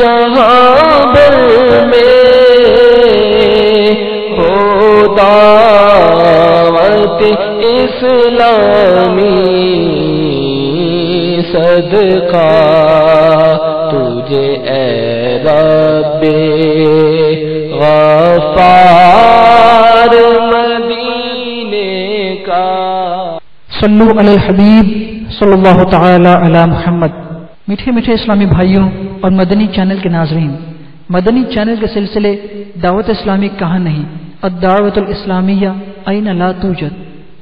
جہاں بھر میں ہو دعوت اسلامی، صدقہ تجھے اے رب غفار مدینے کا۔ صلو علی الحبیب صلی اللہ تعالی علی محمد۔ میٹھے میٹھے اسلامی بھائیوں اور مدنی چینل کے ناظرین، مدنی چینل کے سلسلے دعوت اسلامی کہاں نہیں، الدعوت الاسلامیہ این لا توجد،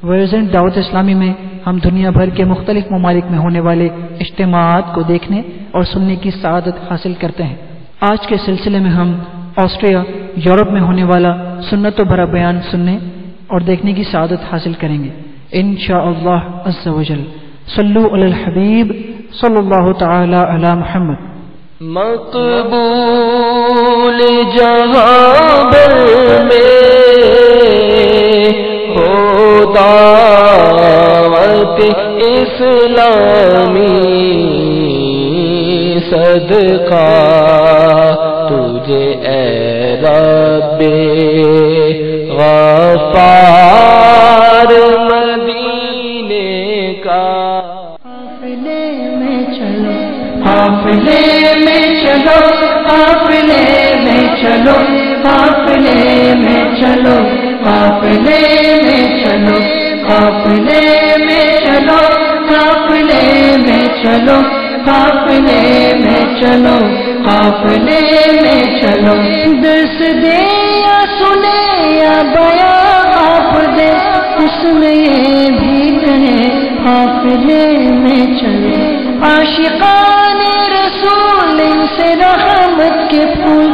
ورژن دعوت اسلامی میں ہم دنیا بھر کے مختلف ممالک میں ہونے والے اجتماعات کو دیکھنے اور سننے کی سعادت حاصل کرتے ہیں۔ آج کے سلسلے میں ہم آسٹریا، یورپ میں ہونے والا سنت و بھرا بیان سننے اور دیکھنے کی سعادت حاصل کریں گے انشاءاللہ عز و جل۔ صلو علی الحبیب صلی اللہ تعالی علی محمد۔ مقبول جہاں بھر میں ہو دعوت اسلامی، صدقہ تجھے اے رب غفار مدینے کا۔ قافلے میں چلو، قافلے میں چلو، قافلے میں چلو، قافلے میں چلو، قافلے میں چلو، قافلے میں چلو، قافلے میں چلو، قافلے میں چلو، قافلے میں چلو۔ درس دے یا سنے یا بیان آپ دے، اس میں یہ بھی کہیں قافلے میں چلے۔ عاشقان رسول ان سے رحمت کے پھول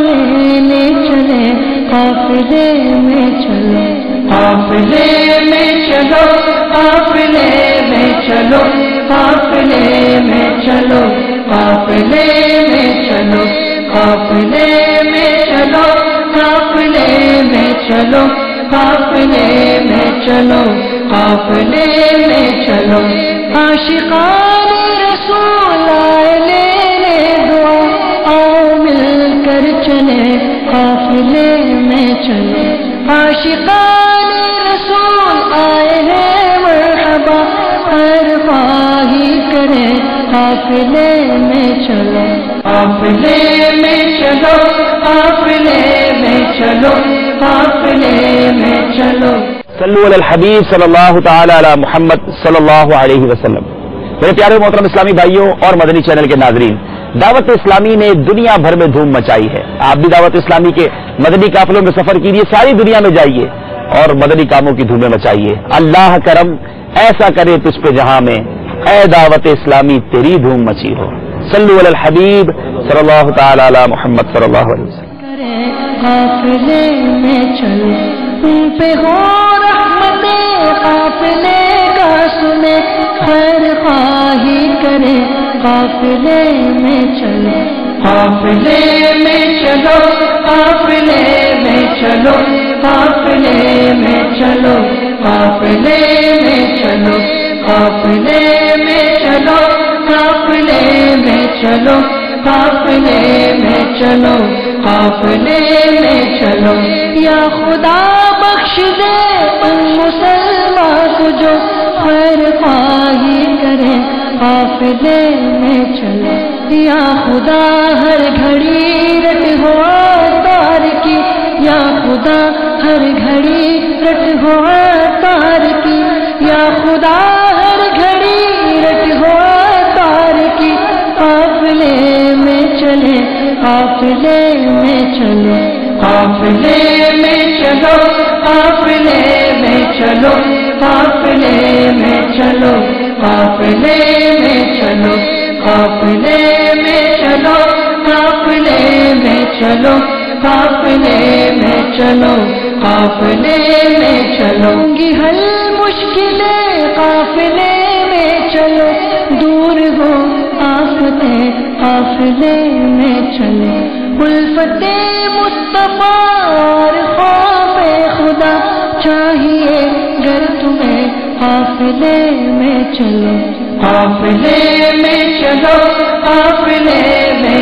لینے چلے، قافلے میں چلے، قافلے میں چلو، قافلے میں چلو، قافلے میں چلو، قافلے میں چلو، قافلے میں چلو، قافلے میں چلو، قافلے میں چلو، قافلے میں چلو۔ عاشقان رسول آئے لینے دعا، آؤ مل کر چلے، قافلے میں چلے۔ عاشقان رسول آئے ہیں مرحبا، ہر خواہی کرے، قافلے میں چلو، قافلے میں چلو، قافلے میں چلو، قافلے میں چلو۔ صلو علی الحبیب صلی اللہ تعالی علی محمد صلی اللہ علیہ وسلم۔ میرے پیارے محترم اسلامی بھائیوں اور مدنی چینل کے ناظرین، دعوت اسلامی نے دنیا بھر میں دھوم مچائی ہے۔ آپ بھی دعوت اسلامی کے مدنی قافلوں میں سفر کیجیے، ساری دنیا میں جائیے اور مدنی کاموں کی دھومیں مچائیے۔ اللہ کرم ایسا کرے تجھ پہ جہاں میں، اے دعوت اسلامی تیری دھوم مچی ہو۔ صلو علی الحبیب صلی اللہ تعالی علی محمد صلی اللہ علیہ وسلم۔ قافلے میں چلو، ان پہ ہو رحمت قافلے کا سنے، خیر خواہی کرے، قافلے میں چلو، قافلے میں چلو، قافلے میں چلو، قافلے میں چلو، قافلے میں چلو، قافلے میں چلو، قافلے میں چلو، قافلے میں چلو، قافلے میں چلو۔ یا خدا بخش دے ان مسلمان کو جو خیر خواہی کرے، قافلے میں چلو۔ یا خدا ہر گھڑی رٹ ہوا تار کی، یا خدا ہر گھڑی رٹ ہوا تار کی، یا خدا ہر گھڑی رٹ ہوا تار کی، قافلے میں چلے، قافلے میں چلو، قافلے میں چلو، قافلے میں چلو، قافلے میں چلو، قافلے میں چلو، قافلے میں چلو، قافلے میں چلو، قافلے میں چلو، قافلے میں چلو۔ گی حل مشکلیں قافلے میں چلو، دور ہو آفتیں قافلے میں چلے۔ الفت مصطفیٰ اور خوف خدا چاہیے گر تمہیں، قافلے میں چلو، قافلے میں چلو، قافلے میں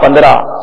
15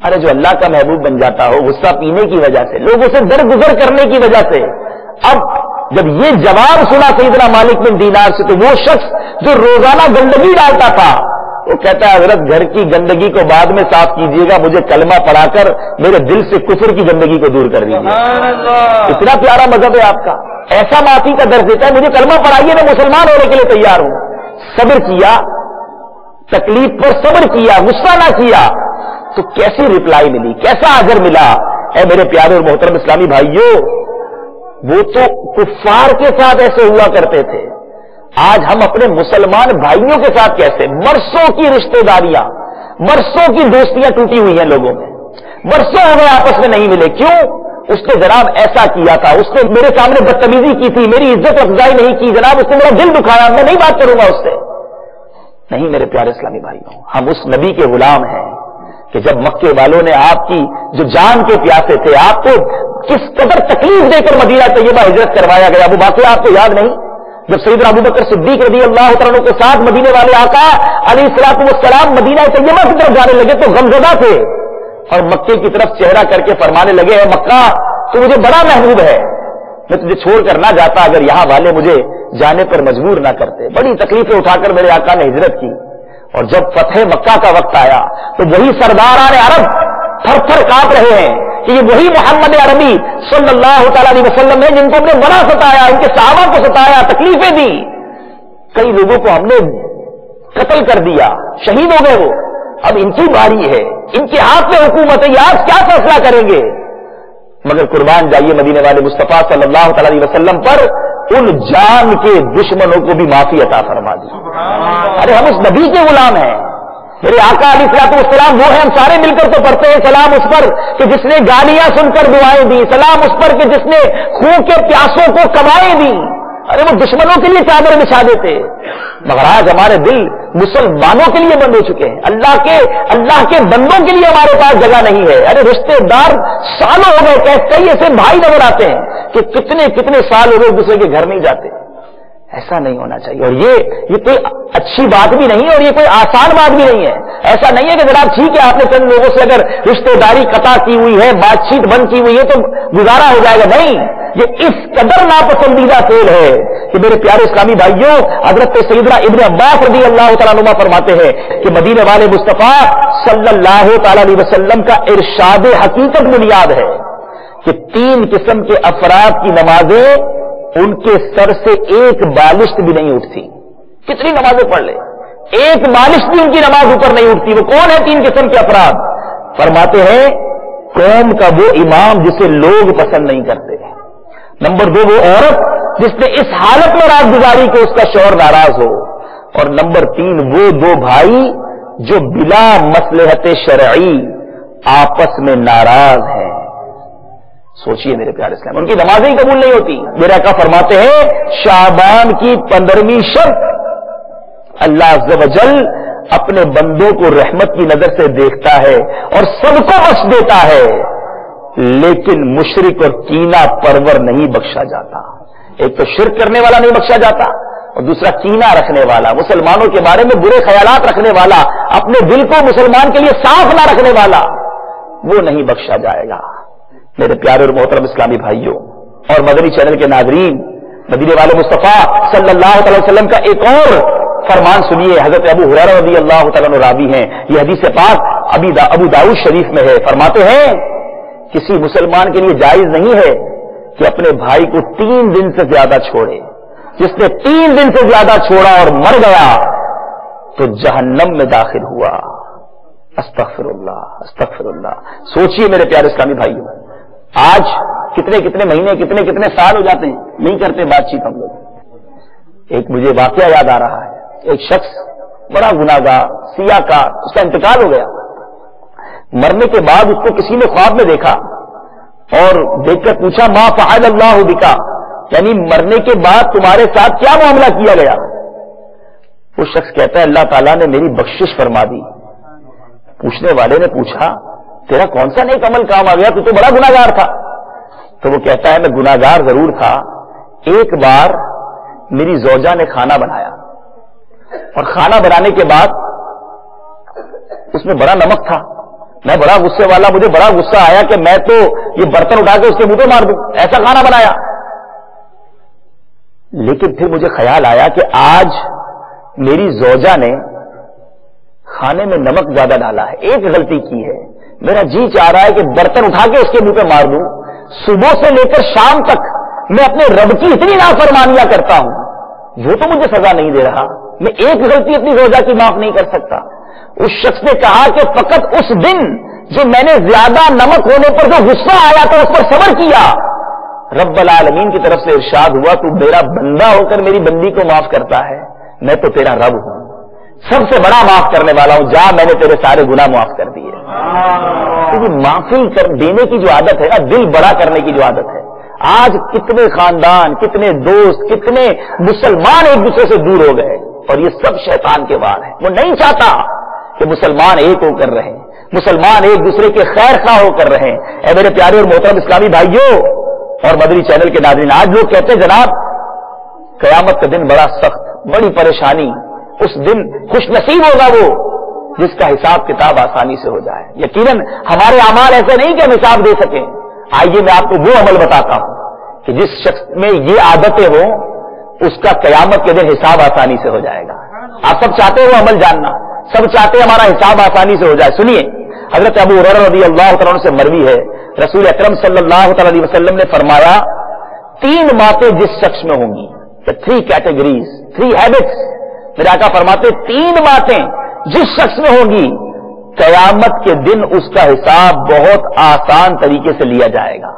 ارے جو اللہ کا محبوب بن جاتا ہو غصہ پینے کی وجہ سے, لوگوں سے درگزر کرنے کی وجہ سے, اب جب یہ جواب سنا سیدنا مالک بن دینار سے, تو وہ شخص جو روزانہ گندگی ڈالتا تھا وہ کہتا ہے حضرت گھر کی گندگی کو بعد میں صاف کیجیے گا, مجھے کلمہ پڑھا کر میرے دل سے کفر کی گندگی کو دور کر دیجیے. اتنا پیارا مذہب ہے آپ کا, ایسا معافی کا درس دیتا ہے, مجھے کلمہ پڑھائیے, میں مسلمان ہونے کے لیے تیار ہوں. صبر کیا, تکلیف پر صبر کیا, غصہ نہ کیا, تو کیسی رپلائی ملی, کیسا اجر ملا. اے میرے پیارے اور محترم اسلامی بھائیوں, وہ تو کفار کے ساتھ ایسے ہوا کرتے تھے, آج ہم اپنے مسلمان بھائیوں کے ساتھ کیسے, برسوں کی رشتہ داریاں, برسوں کی دوستیاں ٹوٹی ہوئی ہیں لوگوں میں, برسوں ہو گئے آپس میں نہیں ملے. کیوں؟ اس نے جناب ایسا کیا تھا, اس نے میرے سامنے بدتمیزی کی تھی, میری عزت افزائی نہیں کی جناب, اس نے میرا دل دکھایا, میں نہیں بات کروں گا اس سے. نہیں میرے پیارے اسلامی بھائیوں, ہم اس نبی کے غلام ہیں کہ جب مکے والوں نے آپ کی جو جان کے پیاسے تھے, آپ کو کس قدر تکلیف دے کر مدینہ طیبہ ہجرت کروایا گیا, وہ واقعہ آپ کو یاد نہیں؟ جب سیدنا ابوبکر صدیق رضی اللہ تعالیٰ کے ساتھ مدینے والے آقا علیہ الصلوۃ والسلام مدینہ طیبہ کی طرف جانے لگے تو غمزدہ تھے, اور مکے کی طرف چہرہ کر کے فرمانے لگے, اے مکہ تو مجھے بڑا محبوب ہے, میں تجھے چھوڑ کر نہ جاتا اگر یہاں والے مجھے جانے پر مجبور نہ کرتے. بڑی تکلیفیں اٹھا کر میرے آقا نے ہجرت کی, اور جب فتح مکہ کا وقت آیا تو وہی سرداران عرب تھر تھر کانپ رہے ہیں کہ یہ وہی محمد عربی صلی اللہ تعالی علیہ وسلم ہے جن کو ہم نے بڑا ستایا, ان کے صحابہ کو ستایا, تکلیفیں دی, کئی لوگوں کو ہم نے قتل کر دیا, شہید ہو گئے وہ. اب ان کی باری ہے, ان کے ہاتھ میں حکومت ہے, یہ آج کیا فیصلہ کریں گے؟ مگر قربان جائیے مدینے والے مصطفیٰ صلی اللہ تعالی علیہ وسلم پر ان جان کے دشمنوں کو بھی معافی عطا فرما دی. ارے ہم اس نبی کے غلام ہیں, میرے آقا علیہ الصلوۃ والسلام وہ ہیں, ہم سارے مل کر تو پڑھتے ہیں سلام اس پر کہ جس نے گالیاں سن کر دعائیں دی, سلام اس پر کہ جس نے خون کے پیاسوں کو کمائیں دی. ارے وہ دشمنوں کے لیے چادر بچھا دیتے, مگر آج ہمارے دل مسلمانوں کے لیے بند ہو چکے ہیں, اللہ کے بندوں کے لیے ہمارے پاس جگہ نہیں ہے. ارے رشتے دار سالوں ہو گئے, کئی ایسے بھائی نظر آتے ہیں کہ کتنے سال ہو گئے ایک دوسرے کے گھر نہیں جاتے. ایسا نہیں ہونا چاہیے, اور یہ کوئی اچھی بات بھی نہیں اور یہ کوئی آسان بات بھی نہیں ہے. ایسا نہیں ہے کہ جناب ٹھیک ہے آپ نے چند لوگوں سے اگر رشتہ داری قطع کی ہوئی ہے, بات چیت بند کی ہوئی ہے تو گزارا ہو جائے گا. نہیں, یہ اس قدر ناپسندیدہ فعل ہے کہ میرے پیارے اسلامی بھائیوں, حضرت سیدنا ابن عباس رضی اللہ تعالیٰ عنہ فرماتے ہیں کہ مدینے والے مصطفیٰ صلی اللہ تعالی علیہ وسلم کا ارشاد حقیقت بنیاد ہے کہ 3 قسم کے افراد کی نمازیں ان کے سر سے ایک بالشت بھی نہیں اٹھتی. کتنی نمازیں پڑھ لے, ایک بالشت بھی ان کی نماز اوپر نہیں اٹھتی. وہ کون ہے 3 قسم کے افراد؟ فرماتے ہیں قوم کا وہ امام جسے لوگ پسند نہیں کرتے. نمبر 2 وہ عورت جس نے اس حالت میں رات گزاری کہ اس کا شوہر ناراض ہو. اور نمبر 3 وہ 2 بھائی جو بلا مصلحت شرعی آپس میں ناراض ہیں. سوچئے میرے پیارے اسلام, ان کی نمازیں ہی قبول نہیں ہوتی. میرے آقا فرماتے ہیں شعبان کی 15ویں شب اللہ عز و جل اپنے بندوں کو رحمت کی نظر سے دیکھتا ہے اور سب کو بخش دیتا ہے, لیکن مشرک اور کینہ پرور نہیں بخشا جاتا. ایک تو شرک کرنے والا نہیں بخشا جاتا, اور دوسرا کینہ رکھنے والا, مسلمانوں کے بارے میں برے خیالات رکھنے والا, اپنے دل کو مسلمان کے لیے صاف نہ رکھنے والا, وہ نہیں بخشا جائے گا. میرے پیارے اور محترم اسلامی بھائیوں اور مدنی چینل کے ناظرین, مدینے والے مصطفیٰ صلی اللہ علیہ وسلم کا ایک اور فرمان سنیے. حضرت ابو ہریرہ رضی اللہ تعالیٰ عنہ راوی ہیں, یہ حدیث پاک ابو داؤد شریف میں ہے. فرماتے ہیں کسی مسلمان کے لیے جائز نہیں ہے کہ اپنے بھائی کو 3 دن سے زیادہ چھوڑے. جس نے 3 دن سے زیادہ چھوڑا اور مر گیا تو جہنم میں داخل ہوا. استغفر اللہ, استغفر اللہ. سوچئے میرے پیارے اسلامی بھائیوں, آج کتنے مہینے کتنے سال ہو جاتے ہیں, نہیں کرتے بات چیت ہم لوگ. ایک مجھے واقعہ یاد آ رہا ہے, ایک شخص بڑا گناہگار سیاہ کا, اس کا انتقال ہو گیا. مرنے کے بعد اس کو کسی نے خواب میں دیکھا اور دیکھ کر پوچھا ما فعل اللہ بکا, یعنی مرنے کے بعد تمہارے ساتھ کیا معاملہ کیا گیا؟ وہ شخص کہتا ہے اللہ تعالیٰ نے میری بخشش فرما دی. پوچھنے والے نے پوچھا تیرا کون سا نیک عمل کام آ گیا, تو بڑا گناہگار تھا. تو وہ کہتا ہے میں گناہگار ضرور تھا, ایک بار میری زوجہ نے کھانا بنایا اور کھانا بنانے کے بعد اس میں بڑا نمک تھا, میں بڑا غصے والا, مجھے بڑا غصہ آیا کہ میں تو یہ برتن اٹھا کے اس کے منہ پہ مار دوں, ایسا کھانا بنایا. لیکن پھر مجھے خیال آیا کہ آج میری زوجہ نے کھانے میں نمک زیادہ ڈالا ہے, ایک غلطی کی ہے, میرا جی چاہ رہا ہے کہ برتن اٹھا کے اس کے منہ پہ مار دوں. صبح سے لے کر شام تک میں اپنے رب کی اتنی نافرمانیاں کرتا ہوں, وہ تو مجھے سزا نہیں دے رہا, میں ایک غلطی اپنی زوجہ کی معاف نہیں کر سکتا. اس شخص نے کہا کہ فقط اس دن جو میں نے زیادہ نمک ہونے پر جو غصہ آیا تھا اس پر صبر کیا, رب العالمین کی طرف سے ارشاد ہوا تو میرا بندہ ہو کر میری بندی کو معاف کرتا ہے, میں تو تیرا رب ہوں, سب سے بڑا معاف کرنے والا ہوں, جا میں نے تیرے سارے گناہ معاف کر دیے. کیونکہ معافی دینے کی جو عادت ہے نا, دل بڑا کرنے کی جو عادت ہے, آج کتنے خاندان, کتنے دوست, کتنے مسلمان ایک دوسرے سے دور ہو گئے, اور یہ سب شیطان کے وار ہے. وہ نہیں چاہتا کہ مسلمان ایک ہو کر رہیں, مسلمان ایک دوسرے کے خیر خواہ ہو کر رہیں. اے میرے پیارے اور محترم اسلامی بھائیوں اور مدنی چینل کے ناظرین, آج لوگ کہتے ہیں جناب قیامت کا دن بڑا سخت, بڑی پریشانی, اس دن خوش نصیب ہوگا وہ جس کا حساب کتاب آسانی سے ہو جائے. یقیناً ہمارے اعمال ایسے نہیں کہ ہم حساب دے سکیں. آئیے میں آپ کو وہ عمل بتاتا ہوں کہ جس شخص میں یہ عادتیں ہوں اس کا قیامت کے دن حساب آسانی سے ہو جائے گا. آپ سب چاہتے ہیں وہ عمل جاننا, سب چاہتے ہیں ہمارا حساب آسانی سے ہو جائے. سنیے, حضرت ابو ہریرہ رضی اللہ تعالیٰ عنہ سے مروی ہے, رسول اکرم صلی اللہ تعالی علیہ وسلم نے فرمایا 3 باتیں جس شخص میں ہوں گی, 3 کیٹیگریز, 3 ہیبٹس. میرے آقا فرماتے 3 باتیں جس شخص میں ہوگی قیامت کے دن اس کا حساب بہت آسان طریقے سے لیا جائے گا.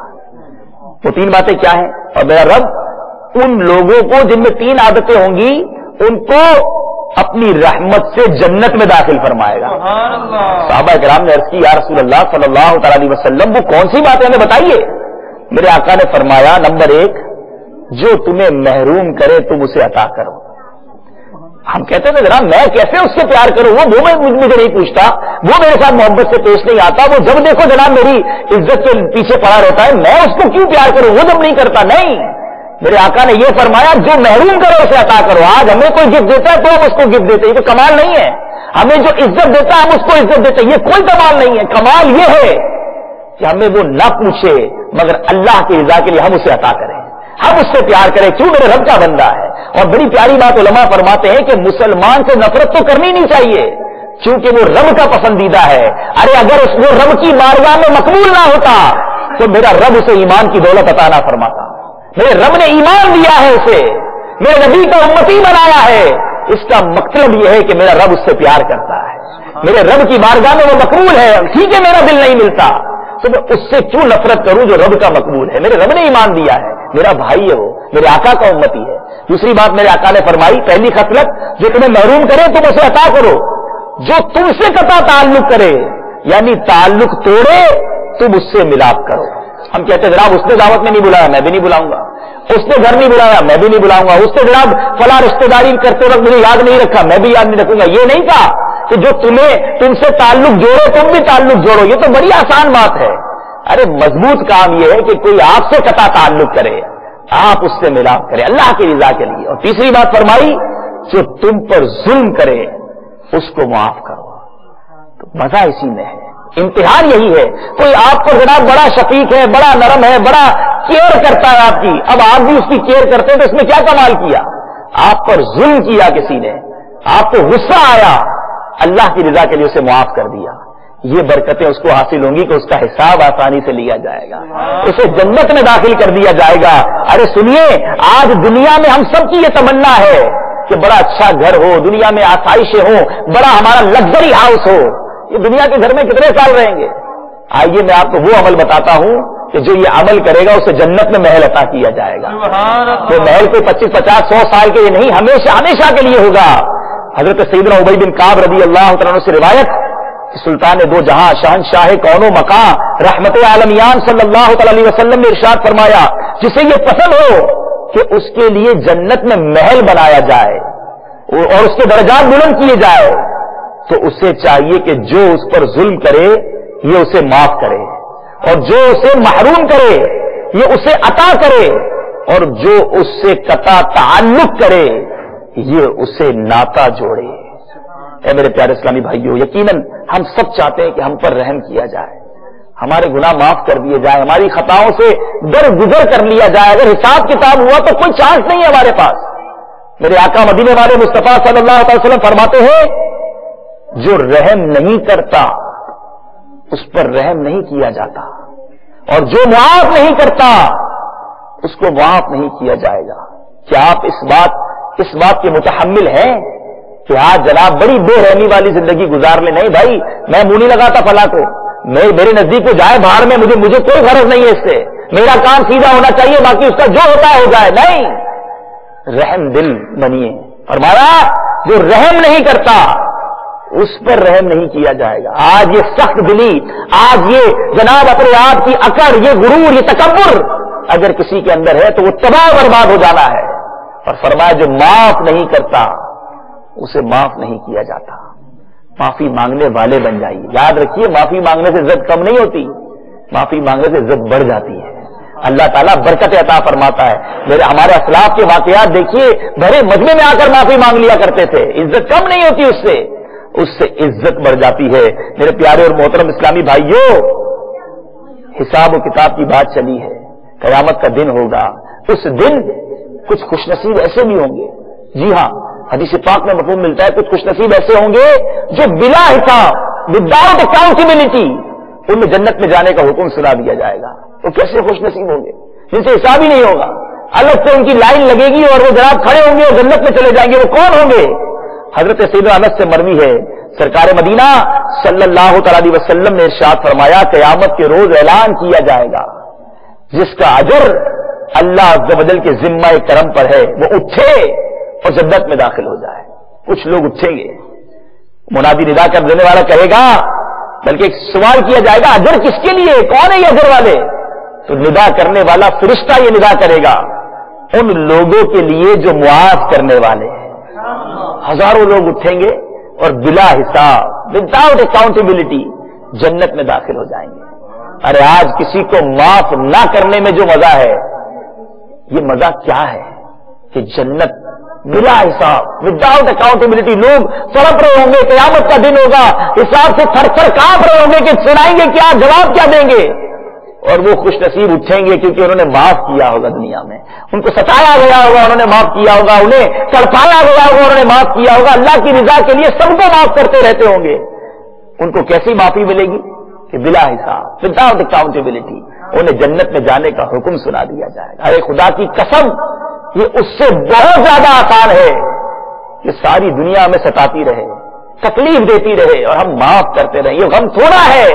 وہ 3 باتیں کیا ہیں؟ اور میرا رب ان لوگوں کو جن میں 3 عادتیں ہوں گی ان کو اپنی رحمت سے جنت میں داخل فرمائے گا. صحابہ کرام نے عرض کی یا رسول اللہ صلی اللہ تعالی علیہ وسلم وہ کون سی باتیں ہمیں بتائیے. میرے آقا نے فرمایا نمبر 1 جو تمہیں محروم کرے تم اسے عطا کرو. ہم کہتے تھے جناب میں کیسے اس سے پیار کروں, وہ مجھے نہیں پوچھتا, وہ میرے ساتھ محبت سے پیش نہیں آتا, وہ جب دیکھو جناب میری عزت کے پیچھے پڑا رہتا ہے, میں اس کو کیوں پیار کروں, وہ جب نہیں کرتا. نہیں, میرے آقا نے یہ فرمایا جو محروم کرو اسے عطا کرو. آج ہمیں کوئی گفٹ دیتا ہے تو ہم اس کو گفٹ دیتے, یہ تو کمال نہیں ہے. ہمیں جو عزت دیتا ہے ہم اس کو عزت دیتے, یہ کوئی کمال نہیں ہے. کمال یہ ہے کہ ہمیں وہ نہ پوچھے مگر اللہ کی رضا کے لیے ہم اسے عطا کریں, ہم اس سے پیار کریں, کیوں میرے رب کا بندہ ہے. اور بڑی پیاری بات علماء فرماتے ہیں کہ مسلمان سے نفرت تو کرنی نہیں چاہیے کیونکہ وہ رب کا پسندیدہ ہے. ارے اگر وہ رب کی بارگاہ میں مقبول نہ ہوتا تو میرا رب اسے ایمان کی دولت عطا نہ فرماتا. میرے رب نے ایمان دیا ہے اسے, میرے نبی کا امتی بنایا ہے. اس کا مطلب یہ ہے کہ میرا رب اس سے پیار کرتا ہے, میرے رب کی بارگاہ میں وہ مقبول ہے. ٹھیک ہے میرا دل نہیں ملتا تو میں اس سے کیوں نفرت کروں جو رب کا مقبول ہے. میرے رب نے ایمان دیا ہے, میرا بھائی ہے, وہ میرے آقا کا امتی ہے. دوسری بات میرے آقا نے فرمائی, پہلی خصلت جو تمہیں محروم کرے تم اسے عطا کرو, جو تم سے قطع تعلق کرے یعنی تعلق توڑے تم اس سے ملاپ کرو. ہم کہتے ہیں جناب اس نے دعوت میں نہیں بلایا میں بھی نہیں بلاؤں گا, اس نے گھر نہیں بلایا میں بھی نہیں بلاؤں گا, اس نے جناب فلاں رشتے داری کرتے وقت مجھے یاد نہیں رکھا میں بھی یاد نہیں رکھوں گا. یہ نہیں کہا کہ جو تم سے تعلق جوڑو تم بھی تعلق جوڑو, یہ تو بڑی آسان بات ہے. ارے مضبوط کام یہ ہے کہ کوئی آپ سے قطع تعلق کرے, آپ اس سے ملاپ کرے اللہ کی رضا کے لیے. اور تیسری بات فرمائی جو تم پر ظلم کرے اس کو معاف کرو. تو مزہ اسی میں ہے, امتحان یہی ہے. کوئی آپ کو جناب بڑا شفیق ہے, بڑا نرم ہے, بڑا کیئر کرتا ہے آپ کی, اب آپ بھی اس کی کیئر کرتے ہیں تو اس میں کیا کمال کیا. آپ پر ظلم کیا کسی نے, آپ کو غصہ آیا, اللہ کی رضا کے لیے اسے معاف کر دیا. یہ برکتیں اس کو حاصل ہوں گی کہ اس کا حساب آسانی سے لیا جائے گا, اسے جنت میں داخل کر دیا جائے گا. ارے سنیے, آج دنیا میں ہم سب کی یہ تمنا ہے کہ بڑا اچھا گھر ہو, دنیا میں آسائشیں ہوں, بڑا ہمارا لگژری ہاؤس ہو. یہ دنیا کے گھر میں کتنے سال رہیں گے. آئیے میں آپ کو وہ عمل بتاتا ہوں کہ جو یہ عمل کرے گا اسے جنت میں محل عطا کیا جائے گا. وہ محل کوئی 25, 50, 100 سال کے لیے نہیں, ہمیشہ ہمیشہ کے لیے ہوگا. حضرت سیدنا ابی بن کعب رضی اللہ تعالیٰ عنہ سے روایت, سلطان دو جہاں شہنشاہ کون و مکان رحمت عالمیان صلی اللہ تعالی علیہ وسلم نے ارشاد فرمایا جسے یہ پسند ہو کہ اس کے لیے جنت میں محل بنایا جائے اور اس کے درجات بلند کیے جائے تو اسے چاہیے کہ جو اس پر ظلم کرے یہ اسے معاف کرے, اور جو اسے محروم کرے یہ اسے عطا کرے, اور جو اس سے قطع تعلق کرے یہ اسے ناتا جوڑے. اے میرے پیارے اسلامی بھائیوں، یقیناً ہم سب چاہتے ہیں کہ ہم پر رحم کیا جائے، ہمارے گناہ معاف کر دیے جائیں، ہماری خطاؤں سے درگزر کر لیا جائے۔ اگر حساب کتاب ہوا تو کوئی چانس نہیں ہے ہمارے پاس۔ میرے آقا مدینے والے مصطفیٰ صلی اللہ علیہ وسلم فرماتے ہیں جو رحم نہیں کرتا اس پر رحم نہیں کیا جاتا، اور جو معاف نہیں کرتا اس کو معاف نہیں کیا جائے گا۔ کیا آپ اس بات کے متحمل ہیں کہ آج جناب بڑی بے رحمی والی زندگی گزار لیں؟ نہیں بھائی، میں منہ نہیں لگاتا فلاں کو، میرے نزدیک کو جائے باہر میں، مجھے کوئی غرض نہیں ہے اس سے، میرا کام سیدھا ہونا چاہیے، باقی اس کا جو ہوتا ہے ہو جائے۔ نہیں، رحم دل بنیے، اور ہمارا جو رحم نہیں کرتا اس پر رحم نہیں کیا جائے گا۔ آج یہ سخت دلی، آج یہ جناب اپنے آپ کی اکڑ، یہ غرور، یہ تکبر اگر کسی کے اندر ہے تو وہ تباہ برباد ہو جانا ہے۔ اور فرمایا جو معاف نہیں کرتا اسے معاف نہیں کیا جاتا۔ معافی مانگنے والے بن جائیے۔ یاد رکھیے، معافی مانگنے سے عزت کم نہیں ہوتی، معافی مانگنے سے عزت بڑھ جاتی ہے۔ اللہ تعالیٰ برکت عطا فرماتا ہے۔ ہمارے اسلاف کے واقعات دیکھیے، بڑے مجمع میں آ کر معافی مانگ لیا کرتے تھے، عزت کم نہیں ہوتی، اس سے عزت بڑھ جاتی ہے۔ میرے پیارے اور محترم اسلامی بھائیوں، حساب و کتاب کی بات چلی ہے، قیامت کا دن ہوگا، اس دن کچھ خوش نصیب ایسے بھی ہوں گے، جی ہاں، حدیث پاک میں مفہوم ملتا ہے، کچھ خوش نصیب ایسے ہوں گے جو بلا حساب، وداؤٹ اکاؤنٹیبلٹی ان میں جنت میں جانے کا حکم سنا دیا جائے گا۔ وہ کیسے خوش نصیب ہوں گے جن سے حساب ہی نہیں ہوگا، الگ سے ان کی لائن لگے گی اور وہ جناب کھڑے ہوں گے اور جنت میں چلے جائیں گے۔ وہ کون ہوں گے؟ حضرت سیدنا انس سے مروی ہے، سرکار مدینہ صلی اللہ تعالی علیہ وسلم نے ارشاد فرمایا قیامت کے روز اعلان کیا جائے گا جس کا اجر اللہ عز و جل کے ذمہ کرم پر ہے وہ اٹھے اور جنت میں داخل ہو جائے۔ کچھ لوگ اٹھیں گے، منادی ندا کر دینے والا کہے گا، بلکہ ایک سوال کیا جائے گا اجر کس کے لیے، کون ہے یہ اجر والے؟ تو ندا کرنے والا فرشتہ یہ ندا کرے گا ان لوگوں کے لیے جو معاف کرنے والے ہیں۔ ہزاروں لوگ اٹھیں گے اور بلا حساب، وداؤٹ اکاؤنٹیبلٹی جنت میں داخل ہو جائیں گے۔ ارے آج کسی کو معاف نہ کرنے میں جو مزہ ہے، یہ مزہ کیا ہے کہ جنت بلا حساب، وداؤٹ اکاؤنٹیبلٹی، لوگ تڑپ رہے ہوں گے، قیامت کا دن ہوگا، حساب سے تھر تھر کانپ رہے ہوں گے کہ سنائیں گے کیا، جواب کیا دیں گے، اور وہ خوش نصیب اٹھیں گے کیونکہ انہوں نے معاف کیا ہوگا دنیا میں، ان کو ستایا گیا ہوگا انہوں نے معاف کیا ہوگا، انہیں تڑپایا گیا ہوگا انہوں نے معاف کیا ہوگا، اللہ کی رضا کے لیے سب کو معاف کرتے رہتے ہوں گے۔ ان کو کیسی معافی ملے گی کہ بلا حساب، وداؤٹ اکاؤنٹیبلٹی انہیں جنت میں جانے کا حکم سنا دیا جائے گا۔ ارے خدا کی قسم، یہ اس سے بہت زیادہ آسان ہے کہ ساری دنیا میں ستاتی رہے، تکلیف دیتی رہے اور ہم معاف کرتے رہے، یہ غم تھوڑا ہے۔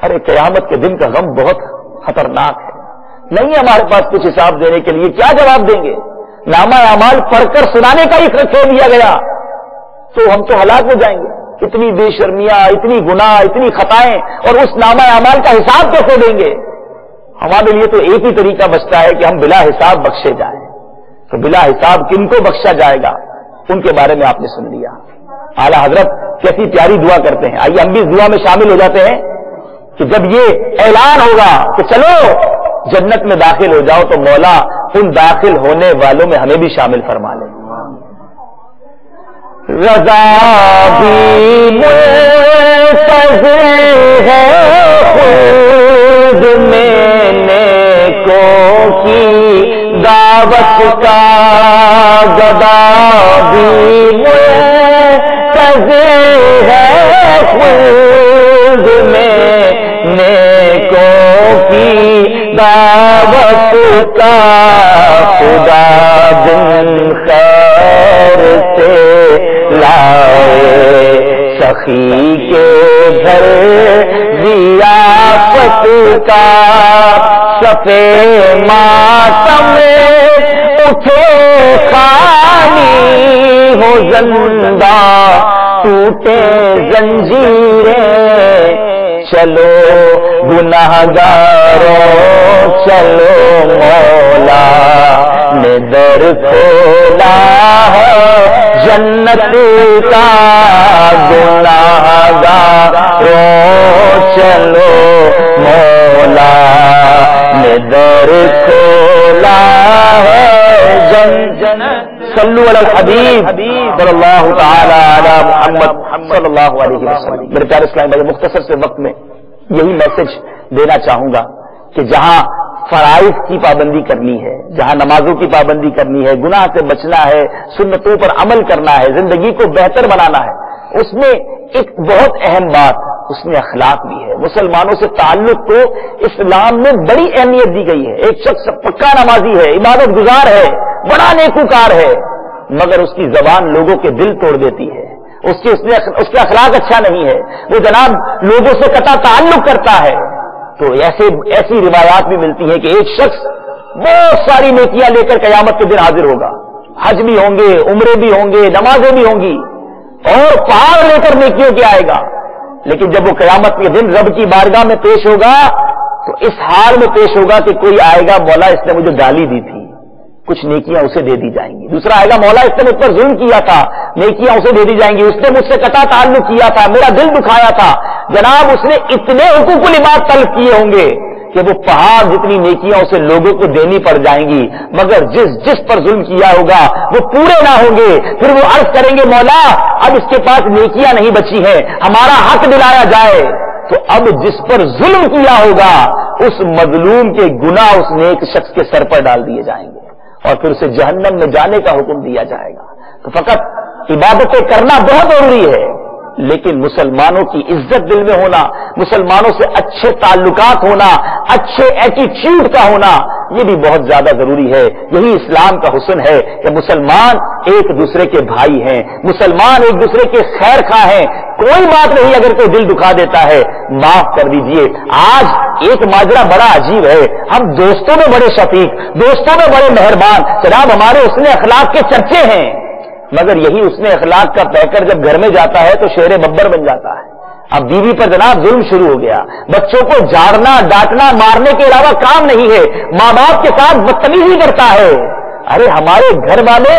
ارے قیامت کے دن کا غم بہت خطرناک ہے، نہیں ہے ہمارے پاس کچھ حساب دینے کے لیے، کیا جواب دیں گے؟ نامہ اعمال پڑھ کر سنانے کا ہی چھوڑ دیا گیا تو ہم تو ہلاک ہو جائیں گے۔ اتنی بے شرمیاں، اتنی گناہ، اتنی خطائیں، اور اس نامہ اعمال کا حساب کیسے دیں گے؟ ہمارے لیے تو ایک ہی طریقہ بچتا ہے کہ ہم بلا حساب بخشے جائیں۔ تو بلا حساب کن کو بخشا جائے گا، ان کے بارے میں آپ نے سن لیا۔ اعلیٰ حضرت کیسی پیاری دعا کرتے ہیں، آئیے ہم بھی اس دعا میں شامل ہو جاتے ہیں کہ جب یہ اعلان ہوگا کہ چلو جنت میں داخل ہو جاؤ تو مولا ان داخل ہونے والوں میں ہمیں بھی شامل فرما لے۔ رضا بھی منتظر ہے خود میں نیکوں کی دعوت کا، گدا بھی منتظر ہے خود میں نیکوں کی دعوت کا، خدا دن خیر سے لائے سخی کے گھر ضیافت کا، صفے ماتم اٹھے خالی ہو زندہ ٹوٹے زنجیریں، چلو گناہگاروں چلو مولا نے در کھولا ہے جنت کا، گناہگاروں چلو مولا نے در کھولا ہے جنت صلو علی الحبیب صلی اللہ تعالی علی محمد صلی اللہ علیہ وسلم۔ میرے پیارے اسلام بھائی، مختصر سے وقت میں یہی میسج دینا چاہوں گا کہ جہاں فرائض کی پابندی کرنی ہے، جہاں نمازوں کی پابندی کرنی ہے، گناہ سے بچنا ہے، سنتوں پر عمل کرنا ہے، زندگی کو بہتر بنانا ہے، اس میں ایک بہت اہم بات اس میں اخلاق بھی ہے۔ مسلمانوں سے تعلق کو اسلام میں بڑی اہمیت دی گئی ہے۔ ایک شخص پکا نمازی ہے، عبادت گزار ہے، بڑا نیکوکار ہے، مگر اس کی زبان لوگوں کے دل توڑ دیتی ہے، اس کا اخلاق اچھا نہیں ہے، وہ جناب لوگوں سے قطع تعلق کرتا ہے۔ تو ایسی روایات بھی ملتی ہیں کہ ایک شخص بہت ساری نیکیاں لے کر قیامت کے دن حاضر ہوگا، حج بھی ہوں گے، عمرے بھی ہوں گے، نمازیں بھی ہوں گی، اور پہاڑ لے کر نیکیوں کے آئے گا، لیکن جب وہ قیامت کے دن رب کی بارگاہ میں پیش ہوگا تو اس حال میں پیش ہوگا کہ کوئی آئے گا، مولا اس نے مجھے گالی دی تھی، کچھ نیکیاں اسے دے دی جائیں گی۔ دوسرا آئے گا، مولا اس نے مجھ پر ظلم کیا تھا، نیکیاں اسے دے دی جائیں گی، اس نے مجھ سے قطع تعلق کیا تھا، میرا دل دکھایا تھا، جناب اس نے اتنے حقوق العباد طلب کیے ہوں گے کہ وہ پہاڑ جتنی نیکیاں اسے لوگوں کو دینی پڑ جائیں گی، مگر جس پر ظلم کیا ہوگا وہ پورے نہ ہوں گے۔ پھر وہ عرض کریں گے، مولا اب اس کے پاس نیکیاں نہیں بچی ہیں، ہمارا حق دلایا جائے۔ تو اب جس پر ظلم کیا ہوگا اس مظلوم کے گناہ اس نیک شخص کے سر پر ڈال دیے جائیں گے، اور پھر اسے جہنم میں جانے کا حکم دیا جائے گا۔ تو فقط عبادتیں کرنا بہت ضروری ہے، لیکن مسلمانوں کی عزت دل میں ہونا، مسلمانوں سے اچھے تعلقات ہونا، اچھے ایٹیٹیوڈ کا ہونا، یہ بھی بہت زیادہ ضروری ہے۔ یہی اسلام کا حسن ہے کہ مسلمان ایک دوسرے کے بھائی ہیں، مسلمان ایک دوسرے کے خیر خواہ ہیں۔ کوئی بات نہیں، اگر کوئی دل دکھا دیتا ہے معاف کر دیجئے۔ آج ایک ماجرا بڑا عجیب ہے، ہم دوستوں میں بڑے شفیق، دوستوں میں بڑے مہربان، جناب ہمارے حسن اخلاق کے چرچے ہیں، مگر یہی حسن اخلاق کا پیکر جب گھر میں جاتا ہے تو شیر ببر بن جاتا ہے۔ اب بیوی پر جناب ظلم شروع ہو گیا، بچوں کو جھاڑنا ڈانٹنا مارنے کے علاوہ کام نہیں ہے، ماں باپ کے ساتھ بدتمیزی کرتا ہے۔ ارے ہمارے گھر والے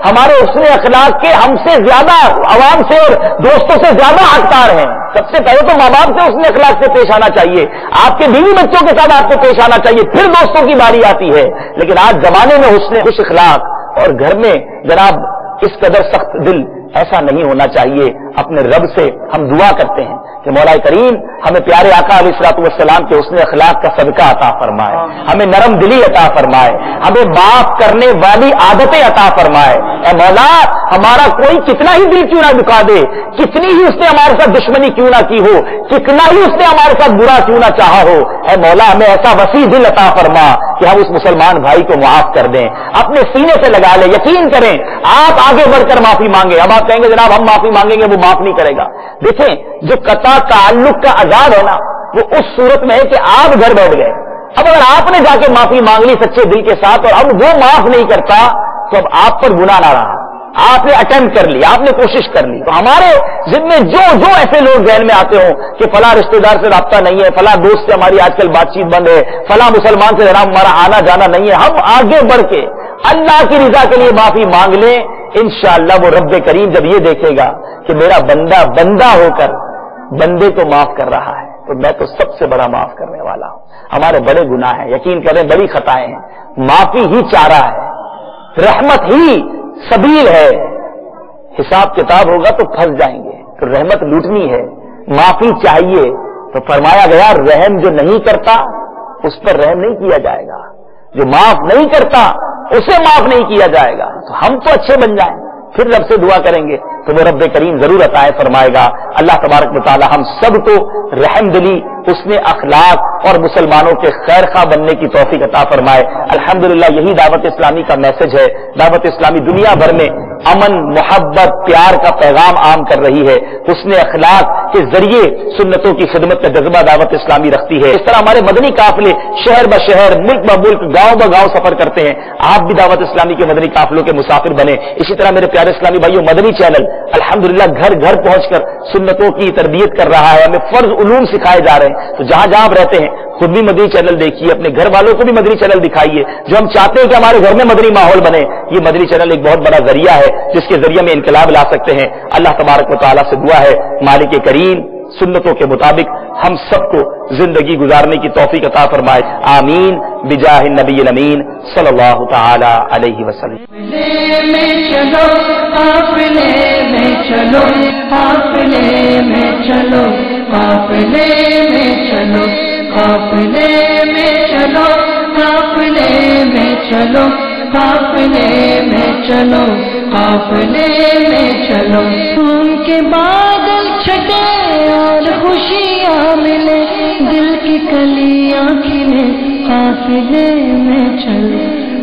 ہمارے حسن اخلاق کے ہم سے زیادہ، عوام سے اور دوستوں سے زیادہ حقدار ہیں۔ سب سے پہلے تو ماں باپ سے حسن اخلاق سے پیش آنا چاہیے، آپ کے بیوی بچوں کے ساتھ آپ کو پیش آنا چاہیے، پھر دوستوں کی باری آتی ہے۔ لیکن آج زمانے میں حسن خوش اخلاق اور گھر میں جناب اس قدر سخت دل ایسا نہیں ہونا چاہیے۔ اپنے رب سے ہم دعا کرتے ہیں کہ مولا کریم ہمیں پیارے آقا علیہ الصلوۃ والسلام کے حسن اخلاق کا صدقہ عطا فرمائے، ہمیں نرم دلی عطا فرمائے، ہمیں معاف کرنے والی عادتیں عطا فرمائے۔ اے مولا ہمارا کوئی کتنا ہی دل کیوں نہ دکھا دے، کتنی ہی اس نے ہمارے ساتھ دشمنی کیوں نہ کی ہو، کتنا ہی اس نے ہمارے ساتھ برا کیوں نہ چاہا ہو، اے مولا ہمیں ایسا وسیع دل عطا فرما کہ ہم اس مسلمان بھائی کو معاف کر دیں، اپنے سینے سے لگا لیں۔ یقین کریں آپ آگے بڑھ کر معافی مانگیں، اب آپ کہیں گے جناب ہم معافی مانگیں گے وہ معاف نہیں کرے گا۔ دیکھیں جو قطع تعلق کا عذاب ہے نا وہ اس صورت میں ہے کہ آپ گھر بیٹھ گئے، اب اگر آپ نے جا کے معافی مانگ لی سچے دل کے ساتھ اور اب وہ معاف نہیں کرتا تو اب آپ پر گناہ نہ رہا، آپ نے اٹیمپٹ کر لی، آپ نے کوشش کر لی۔ تو ہمارے ذمہ جو ایسے لوگ ذہن میں آتے ہوں کہ فلاں رشتہ دار سے رابطہ نہیں ہے، فلاں دوست سے ہماری آج کل بات چیت بند ہے، فلاں مسلمان سے جناب ہمارا آنا جانا نہیں ہے، ہم آگے بڑھ کے اللہ کی رضا کے لیے معافی مانگ لیں، انشاءاللہ وہ رب کریم جب یہ دیکھے گا کہ میرا بندہ بندہ ہو کر بندے کو معاف کر رہا ہے تو میں تو سب سے بڑا معاف کرنے والا ہوں۔ ہمارے بڑے گناہ ہیں، یقین کریں بڑی خطائیں ہیں، معافی ہی چارہ ہے، رحمت ہی سبیل ہے۔ حساب کتاب ہوگا تو پھنس جائیں گے، تو رحمت لوٹنی ہے، معافی چاہیے۔ تو فرمایا گیا رحم جو نہیں کرتا اس پر رحم نہیں کیا جائے گا، جو معاف نہیں کرتا اسے معاف نہیں کیا جائے گا۔ تو ہم تو اچھے بن جائیں، پھر رب سے دعا کریں گے تو وہ رب کریم ضرور عطا فرمائے گا۔ اللہ تبارک و تعالی ہم سب کو رحم دلی، حسن اخلاق اور مسلمانوں کے خیر خواہ بننے کی توفیق عطا فرمائے۔ الحمدللہ یہی دعوت اسلامی کا میسج ہے۔ دعوت اسلامی دنیا بھر میں امن، محبت، پیار کا پیغام عام کر رہی ہے، حسن اخلاق کے ذریعے سنتوں کی خدمت کا جذبہ دعوت اسلامی رکھتی ہے۔ اس طرح ہمارے مدنی قافلے شہر بہ شہر، ملک بہ ملک، گاؤں بہ گاؤں سفر کرتے ہیں۔ آپ بھی دعوت اسلامی کے مدنی قافلوں کے مسافر بنے۔ اسی طرح میرے پیارے اسلامی بھائیوں مدنی چینل الحمدللہ گھر گھر پہنچ کر سنتوں کی تربیت کر رہا ہے، ہمیں فرض علوم سکھائے جا رہے ہیں۔ تو جہاں جہاں آپ رہتے ہیں خود بھی مدنی چینل دیکھیے، اپنے گھر والوں کو بھی مدنی چینل دکھائیے۔ جو ہم چاہتے ہیں کہ ہمارے گھر میں مدنی ماحول بنے، یہ مدنی چینل ایک بہت بڑا ذریعہ ہے جس کے ذریعے میں انقلاب لا سکتے ہیں۔ اللہ تبارک و تعالیٰ سے دعا ہے مالک کریم سنتوں کے مطابق ہم سب کو زندگی گزارنے کی توفیق عطا فرمائے، آمین بجاہ النبی الامین صلی اللہ تعالی علیہ وسلم۔ میں چلو قافلے میں چلو، قافلے میں چلو، قافلے میں چلو، قافلے میں چلو، قافلے میں چلو، قافلے میں چلو، قافلے میں چلو، ان کے بادل چھٹے اور خوشیاں ملے، دل کی کلیاں کھلے، قافلے میں چلو،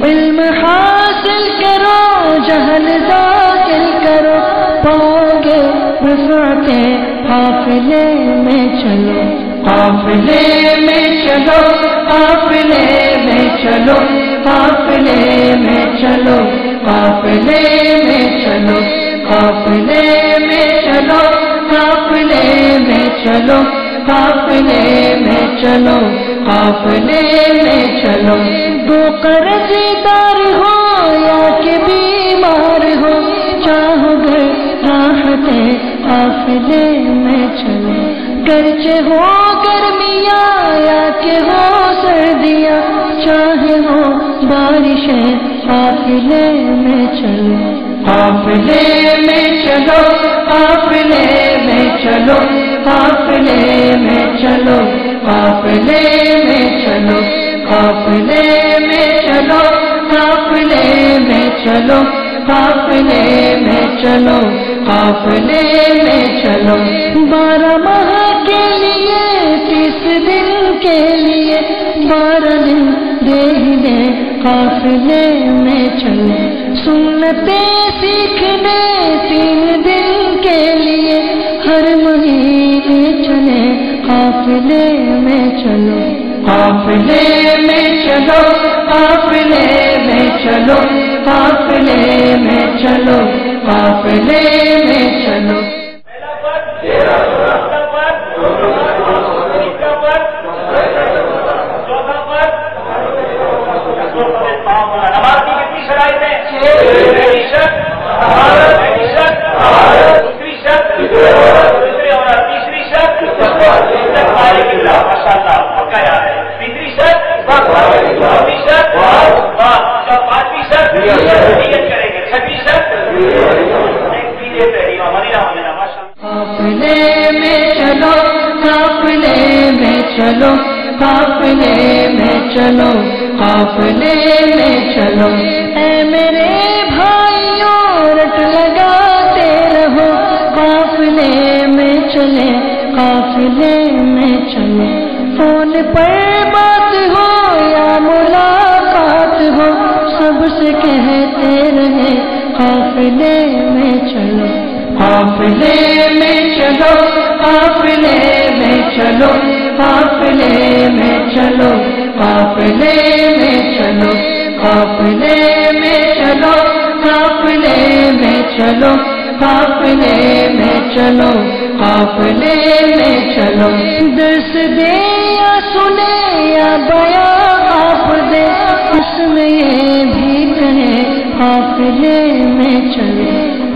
علم حاصل کرو، جہل ذاکر کرو، پاؤ گے رفعتیں، قافلے میں چلو، قافلے میں چلو، قافلے میں چلو، قافلے میں چلو، قافلے میں چلو، قافلے میں چلو، قافلے میں چلو، قافلے میں چلو، قافلے میں چلو، دو قرض دار ہو یا کہ بیمار ہو، چاہو گے راحتیں، قافلے میں چلو، گرچہ ہو گرمیاں یا کہ ہو سردیاں، چاہے ہو بارشیں، قافلے میں چلو، قافلے میں چلو، قافلے میں چلو، قافلے میں چلو، قافلے میں چلو، قافلے میں چلو، قافلے میں چلو، قافلے میں چلو، قافلے میں چلو، 12 ماہ کے لیے 30 دن کے لیے 12 دن دیکھنے، قافلے میں چلو، سنتیں سیکھنے 3 دن کے لیے ہر مہینے چلے، قافلے میں چلو، قافلے میں چلو، قافلے میں چلو، قافلے میں چلو، قافلے میں چلو، قافلے میں چلو، قافلے میں چلو، قافلے میں چلو، قافلے میں چلو، اے میرے بھائیوں رٹ لگاتے رہو، قافلے میں چلے، قافلے میں چلو، فون پر بات ہو یا ملاقات ہو، سب سے کہتے رہے، قافلے میں چلو، قافلے میں چلو، قافلے میں چلو، قافلے میں چلو، قافلے میں چلو، قافلے میں چلو، قافلے میں چلو، قافلے میں چلو، قافلے میں چلو، درس دے یا سنے یا بیان آپ دے، اس میں یہ بھی کہے، قافلے میں چلو،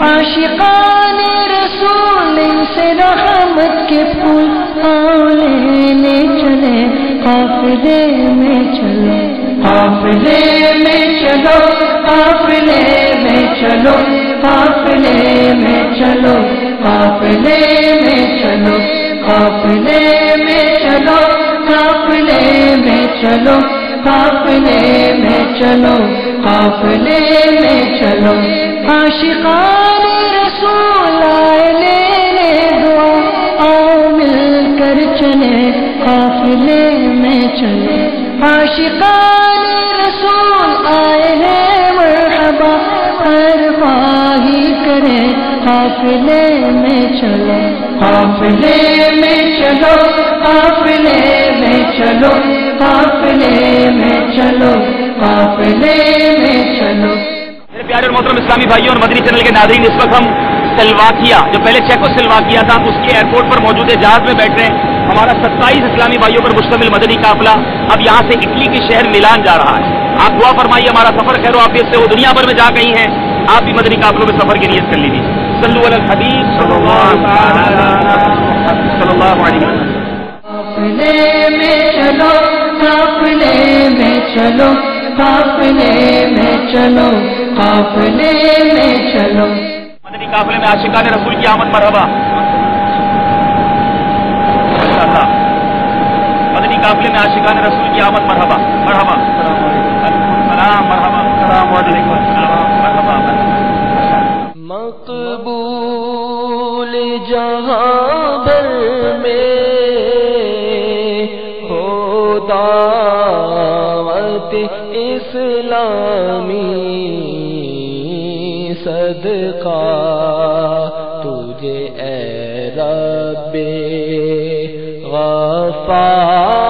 عاشقان رسول ان سے رحمت کے پھول آؤ لینے چلے، قافلے میں چلو، قافلے میں چلو، قافلے میں چلو، قافلے میں چلو، قافلے میں چلو، قافلے میں چلو، قافلے میں چلو، قافلے میں چلو، قافلے میں چلو، عاشقان رسول آئے لینے دعا، آؤ مل کر چلے، قافلے میں چلے، عاشقان رسول آئے ہیں مرحبا، ہر خواہی کرے، قافلے میں چلو، قافلے میں چلو، قافلے میں چلو، قافلے میں چلو، قافلے میں چلو۔ میرے پیارے اور محترم اسلامی بھائیوں اور مدنی چینل کے ناظرین، اس وقت ہم سلواکیہ، جو پہلے چیکو سلواکیہ تھا، اس کے ایئرپورٹ پر موجود ہے، جہاز میں بیٹھ رہے ہیں۔ ہمارا 27 اسلامی بھائیوں پر مشتمل مدنی قافلہ اب یہاں سے اٹلی کے شہر میلان جا رہا ہے۔ آپ دعا فرمائیے ہمارا سفر خیر و عافیت سے ہو، دنیا بھر میں جا کہیں ہیں، آپ بھی مدنی قافلوں میں سفر کی نیت کر لیجیے۔ صلو علی الحبیب صلی اللہ علیہ وسلم۔ قافلے میں چلو قافلے میں چلو قافلے میں چلو قافلے میں چلو مدنی قافلے میں عاشقان رسول کی آمد مرحبا مدنی قافلے میں عاشقان رسول کی آمد مرحبا مرحبا السلام مرحبا السلام علیکم مرحبا مقبول جہاں بھر میں ہو دعوت اسلامی صدقہ تجھے اے رب غفار